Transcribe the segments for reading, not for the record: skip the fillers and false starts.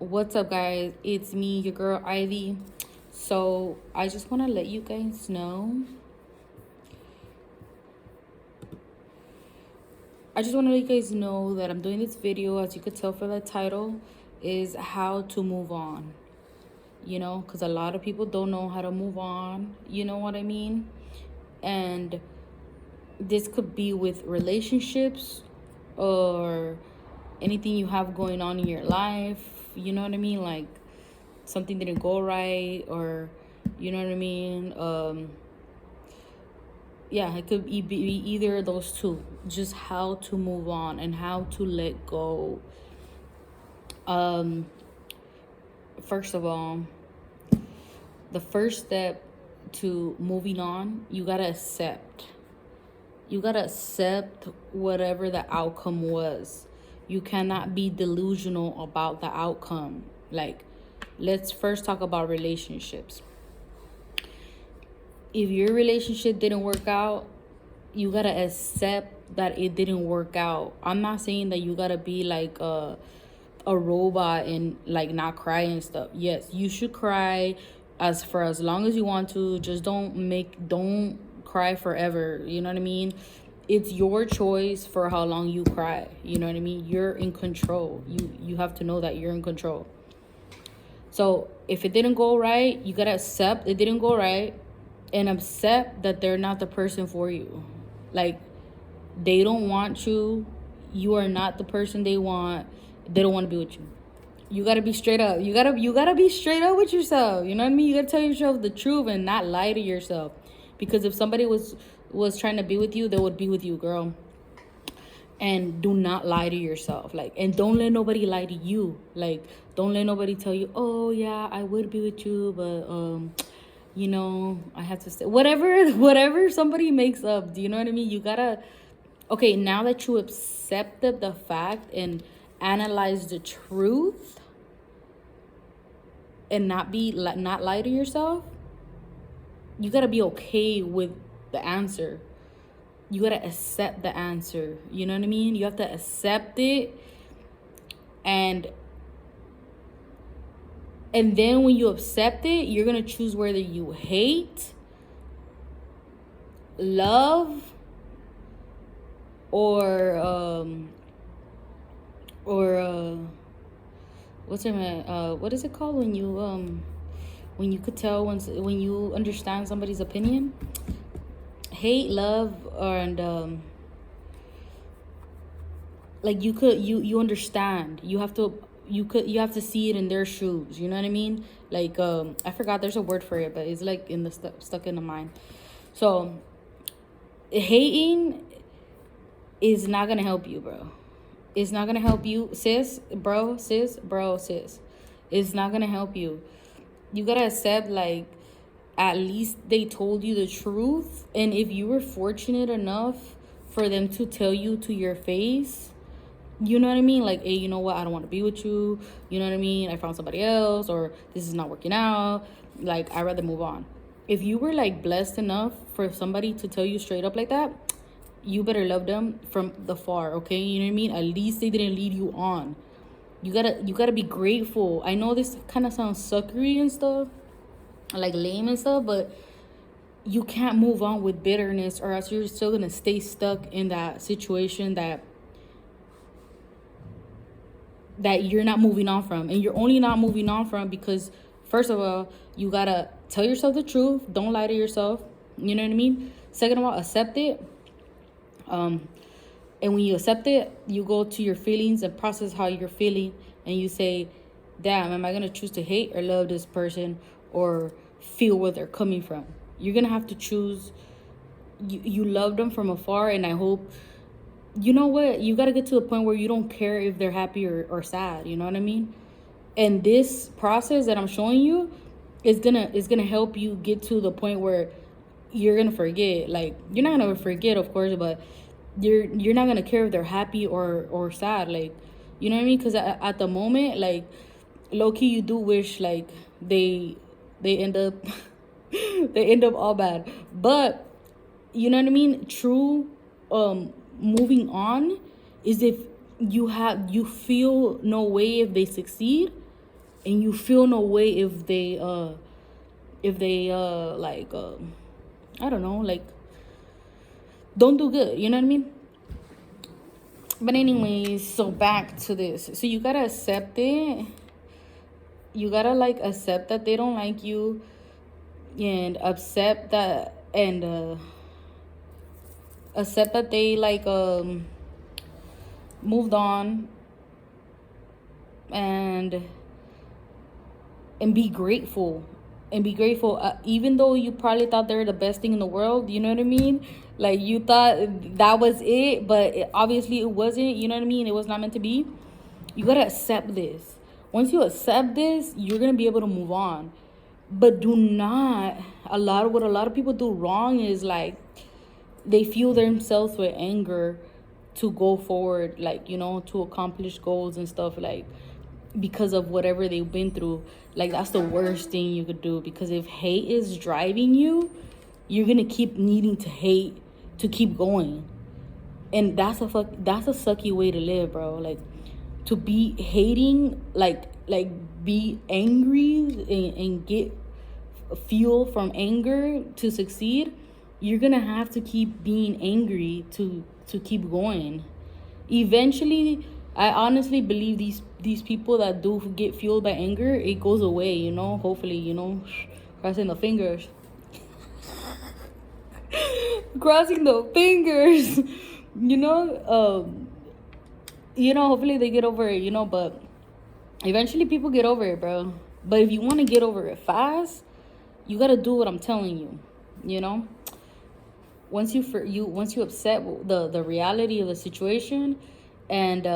What's up, guys? It's me, your girl Ivy. So, I just want to let you guys know. That I'm doing this video, as you could tell for the title, is how to move on. Because a lot of people don't know how to move on. You know what I mean? And this could be with relationships or anything you have going on in your life. You know what I mean? Like something didn't go right, or you know what I mean? Yeah, it could be either of those two. Just how to move on and how to let go. First of all, the first step to moving on, you gotta accept. You gotta accept whatever the outcome was. You cannot be delusional about the outcome. Like, let's first talk about relationships. If your relationship didn't work out, you gotta accept that it didn't work out. I'm not saying that you gotta be like a robot and like not cry and stuff. Yes, you should cry as long as you want to. Just don't cry forever. You know what I mean? It's your choice for how long you cry. You know what I mean? You're in control. You have to know that you're in control. So if it didn't go right, you gotta accept it didn't go right and accept that they're not the person for you. Like, they don't want you. You are not the person they want. They don't want to be with you. You gotta be straight up. You gotta be straight up with yourself. You know what I mean? You gotta tell yourself the truth and not lie to yourself. Because if somebody was trying to be with you, they would be with you, girl. And do not lie to yourself. Like, and don't let nobody lie to you. Like, don't let nobody tell you, oh yeah, I would be with you, but I have to stay. Whatever somebody makes up. Do you know what I mean? You gotta, okay, now that you accepted the fact and analyze the truth and not lie to yourself, you gotta be okay with the answer. You gotta accept the answer. You know what I mean? You have to accept it, and then when you accept it, you're gonna choose whether you hate, love, or what's it what is it called when you could tell when you understand somebody's opinion? Hate, love, and like you understand. You have to see it in their shoes. You know what I mean? Like I forgot, there's a word for it, but it's like in the stuck in the mind. So hating is not gonna help you, bro. It's not gonna help you, sis. It's not gonna help you. You gotta accept, like, at least they told you the truth. And if you were fortunate enough for them to tell you to your face, you know what I mean? Like, hey, you know what? I don't want to be with you. You know what I mean? I found somebody else, or this is not working out. Like, I'd rather move on. If you were like blessed enough for somebody to tell you straight up like that, you better love them from the far, okay? You know what I mean? At least they didn't lead you on. You gotta be grateful. I know this kind of sounds suckery and stuff, like lame and stuff, but you can't move on with bitterness, or else you're still gonna stay stuck in that situation that you're not moving on from. And you're only not moving on from because, first of all, you gotta tell yourself the truth. Don't lie to yourself. You know what I mean? Second of all, accept it. And when you accept it, you go to your feelings and process how you're feeling, and you say, damn, am I gonna choose to hate or love this person, or feel where they're coming from? You're gonna have to choose. You love them from afar, and I hope, you know what, you gotta get to the point where you don't care if they're happy or sad. You know what I mean? And this process that I'm showing you is gonna help you get to the point where you're gonna forget. Like, you're not gonna forget, of course, but you're not gonna care if they're happy or sad. Like, you know what I mean? Because at the moment, like, low-key, you do wish like they end up they end up all bad. But you know what I mean? True moving on is if you feel no way if they succeed, and you feel no way if they like I don't know, like don't do good, you know what I mean? But anyways, so back to this. So you gotta accept it. You gotta like accept that they don't like you, and accept that they like moved on, and be grateful, even though you probably thought they're the best thing in the world, you know what I mean? Like you thought that was it, but obviously it wasn't, you know what I mean? It was not meant to be. You gotta accept this. Once you accept this, you're gonna be able to move on. But do not, what a lot of people do wrong is like they fuel themselves with anger to go forward, like, you know, to accomplish goals and stuff, like because of whatever they've been through. Like that's the worst thing you could do, because if hate is driving you, you're gonna keep needing to hate to keep going, and that's a sucky way to live, bro. Like to be hating, like be angry and get fuel from anger to succeed. You're gonna have to keep being angry to keep going. Eventually, I honestly believe these people that do get fueled by anger, it goes away, you know, hopefully, you know, crossing the fingers. Crossing the fingers. You know, hopefully they get over it, you know, but eventually people get over it, bro. But if you want to get over it fast, you got to do what I'm telling you, you know? Once you accept the reality of the situation, and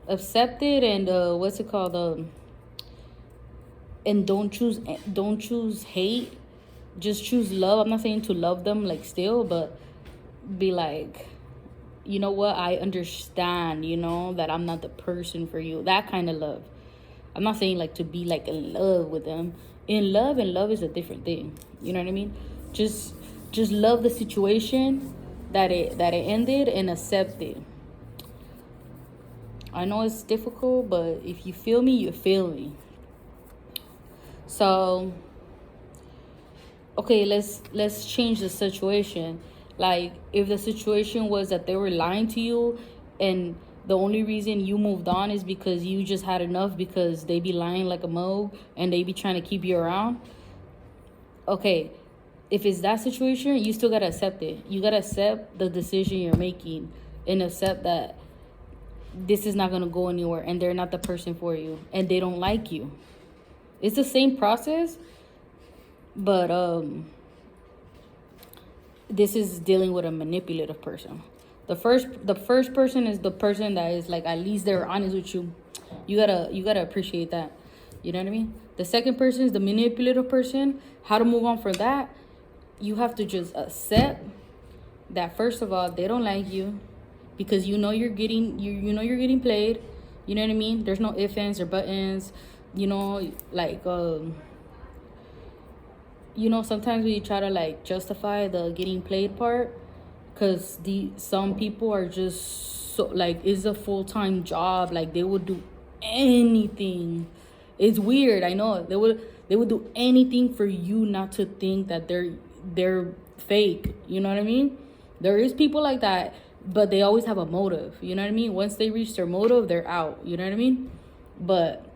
accept it, and what's it called, and don't choose hate, just choose love. I'm not saying to love them like still, but be like, you know what, I understand, you know, that I'm not the person for you, that kind of love. I'm not saying like to be like in love with them. In love, and love is a different thing, you know what I mean? Just love the situation that it ended, and accept it. I know it's difficult, but if you feel me, you feel me. So okay, let's change the situation. Like if the situation was that they were lying to you, and the only reason you moved on is because you just had enough, because they be lying like a mug and they be trying to keep you around. Okay, if it's that situation, you still gotta accept it. You gotta accept the decision you're making, and accept that this is not gonna go anywhere, and they're not the person for you, and they don't like you. It's the same process, but this is dealing with a manipulative person. The first person is the person that is like, at least they're honest with you. You gotta appreciate that. You know what I mean? The second person is the manipulative person. How to move on from that? You have to just accept that first of all, they don't like you, because you know you're getting you're getting played. You know what I mean? There's no ifs, ands, or buttons. You know, like you know, sometimes we try to like justify the getting played part, because some people are just so like, it's a full-time job, like they would do anything. It's weird, I know. They would do anything for you not to think that they're fake, you know what I mean? There is people like that, but they always have a motive, you know what I mean? Once they reach their motive, they're out, you know what I mean? But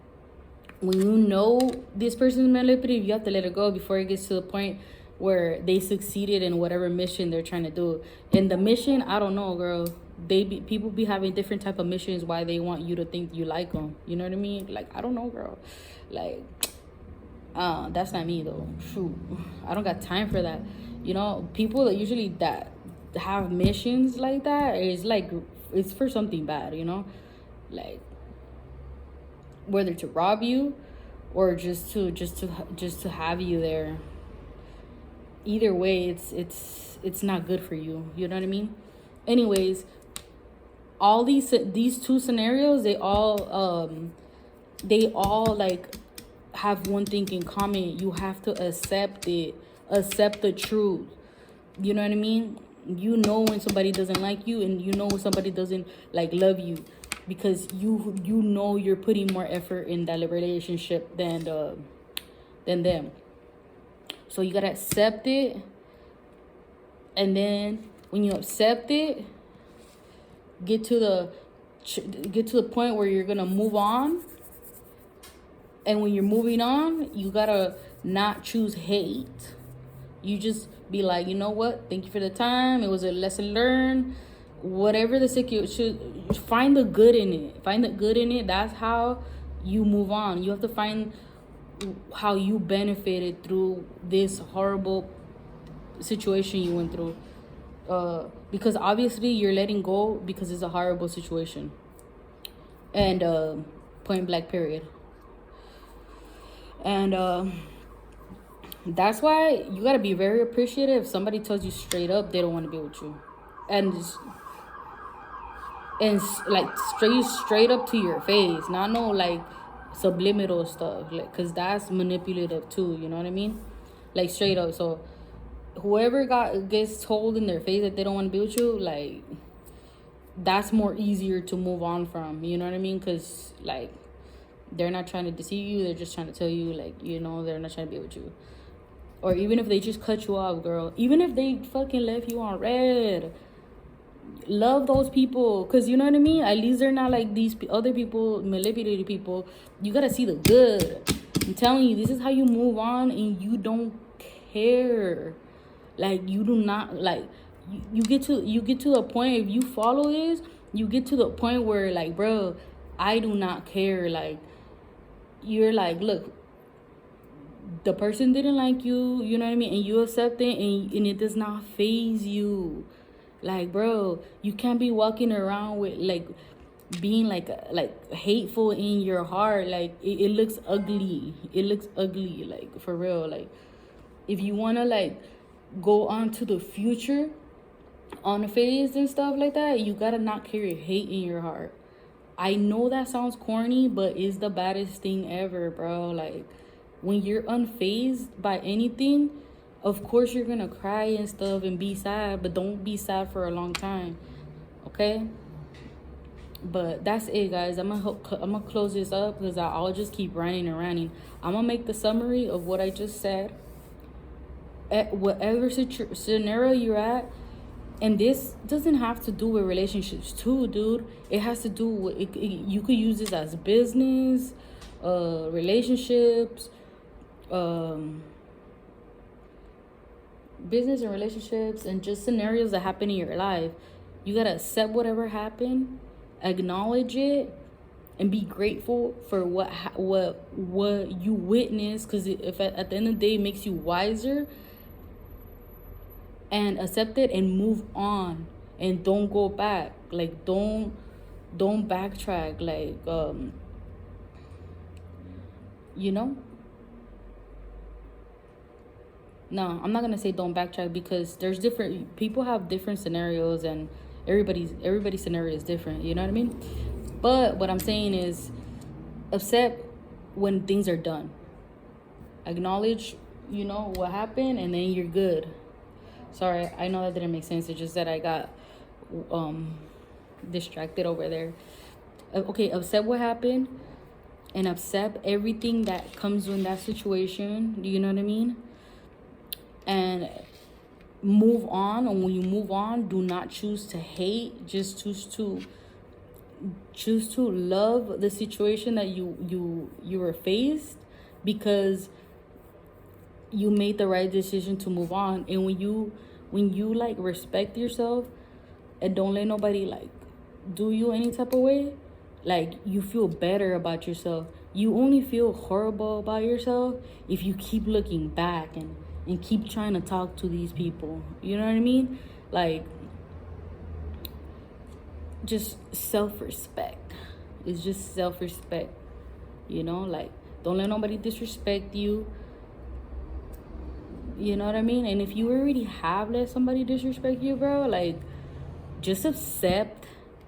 when you know this person's manipulative, you have to let it go before it gets to the point where they succeeded in whatever mission they're trying to do. And the mission, I don't know, girl. People be having different type of missions why they want you to think you like them. You know what I mean? Like, I don't know, girl. Like, that's not me though. Shoot, I don't got time for that. You know, people that usually that have missions like that is like, it's for something bad. You know, like whether to rob you or just to have you there. Either way, it's not good for you. You know what I mean? Anyways, all these two scenarios, they all like have one thing in common. You have to accept it, accept the truth. You know what I mean? You know when somebody doesn't like you, and you know when somebody doesn't like love you. because you know you're putting more effort in that relationship than them. So you gotta accept it, and then when you accept it, get to the point where you're gonna move on. And when you're moving on, you gotta not choose hate. You just be like, you know what? Thank you for the time. It was a lesson learned. Whatever the situation, find the good in it. Find the good in it. That's how you move on. You have to find how you benefited through this horrible situation you went through. Because obviously you're letting go because it's a horrible situation. And point blank period. And that's why you gotta be very appreciative if somebody tells you straight up they don't want to be with you, and like straight up to your face, not no like subliminal stuff, like, because that's manipulative too, you know what I mean? Like straight up. So whoever gets told in their face that they don't want to be with you, like, that's more easier to move on from, you know what I mean? Because like they're not trying to deceive you, they're just trying to tell you, like, you know, they're not trying to be with you. Or even if they just cut you off, girl, even if they fucking left you on red, love those people, because you know what I mean? At least they're not like these other people, manipulated people. You gotta see the good. I'm telling you, this is how you move on, and you don't care. Like, you do not, like, you get to a point, if you follow this, you get to the point where, like, bro, I do not care. Like, you're like, look, the person didn't like you, you know what I mean? And you accept it, and it does not faze you. Like, bro, you can't be walking around with, like, being like hateful in your heart. Like, it looks ugly. It looks ugly, like, for real. Like, if you want to, like, go on to the future on a phase and stuff like that, you gotta not carry hate in your heart. I know that sounds corny, but it's the baddest thing ever, bro. Like, when you're unfazed by anything, of course you're gonna cry and stuff and be sad, but don't be sad for a long time, okay? But that's it, guys. I'm gonna close this up because I'll just keep ranting and ranting. I'm gonna make the summary of what I just said. At whatever scenario you're at, and this doesn't have to do with relationships too, dude. It has to do with you could use this as business, relationships, business and relationships, and just scenarios that happen in your life. You gotta accept whatever happened, acknowledge it, and be grateful for what you witnessed, because if at the end of the day it makes you wiser, and accept it and move on, and don't go back. Like, don't backtrack. Like, you know, no, I'm not gonna say don't backtrack, because there's different people have different scenarios, and everybody's scenario is different, you know what I mean? But what I'm saying is, accept when things are done, acknowledge, you know, what happened, and then you're good. Sorry, I know that didn't make sense. It's just that I got distracted over there. Okay, accept what happened, and accept everything that comes in that situation. Do you know what I mean? And move on. And when you move on, do not choose to hate. Just choose to love the situation that you were faced, because you made the right decision to move on. And when you like respect yourself and don't let nobody like do you any type of way, like, you feel better about yourself. You only feel horrible about yourself if you keep looking back and keep trying to talk to these people, you know what I mean? Like, just self-respect. It's just self-respect, you know? Like, don't let nobody disrespect you. You know what I mean? And if you already have let somebody disrespect you, bro, like, just accept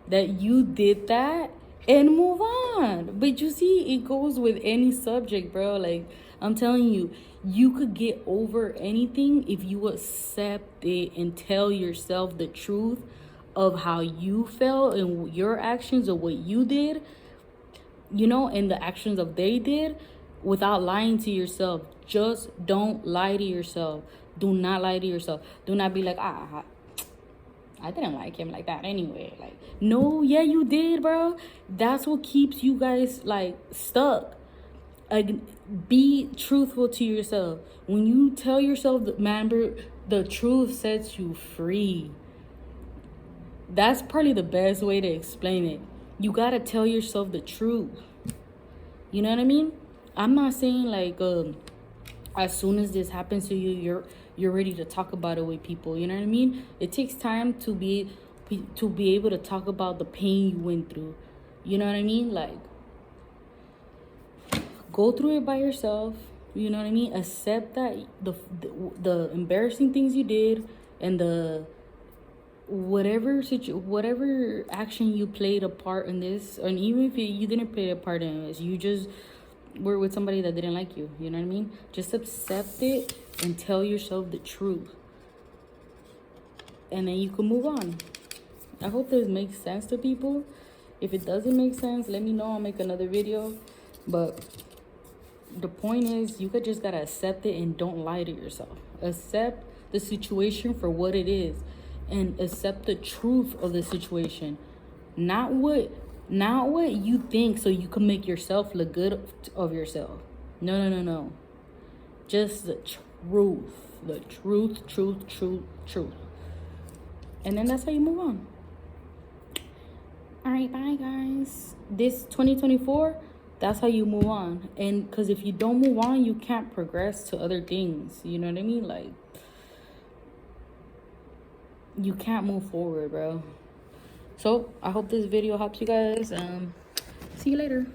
that you did that and move on. But you see, it goes with any subject, bro. Like, I'm telling you, you could get over anything if you accept it and tell yourself the truth of how you felt and your actions of what you did, you know, and the actions of they did, without lying to yourself. Just don't lie to yourself. Do not lie to yourself. Do not be like, I didn't like him like that anyway. Like, no, yeah, you did, bro. That's what keeps you guys like stuck. Like, be truthful to yourself. When you tell yourself that, man, bro, the truth sets you free. That's probably the best way to explain it. You gotta tell yourself the truth. You know what I mean? I'm not saying like as soon as this happens to you, you're ready to talk about it with people. You know what I mean? It takes time to be able to talk about the pain you went through. You know what I mean? Like, go through it by yourself. You know what I mean? Accept that the embarrassing things you did, and the whatever action you played a part in this, and even if you didn't play a part in this, you just were with somebody that didn't like you. You know what I mean? Just accept it and tell yourself the truth, and then you can move on. I hope this makes sense to people. If it doesn't make sense, let me know. I'll make another video. But the point is, you just gotta accept it and don't lie to yourself. Accept the situation for what it is, and accept the truth of the situation, not what you think, so you can make yourself look good of yourself. No. Just the truth. And then that's how you move on. All right, bye guys. This 2024, that's how you move on. And because if you don't move on, you can't progress to other things. You know what I mean? Like, you can't move forward, bro. So I hope this video helps you guys. See you later.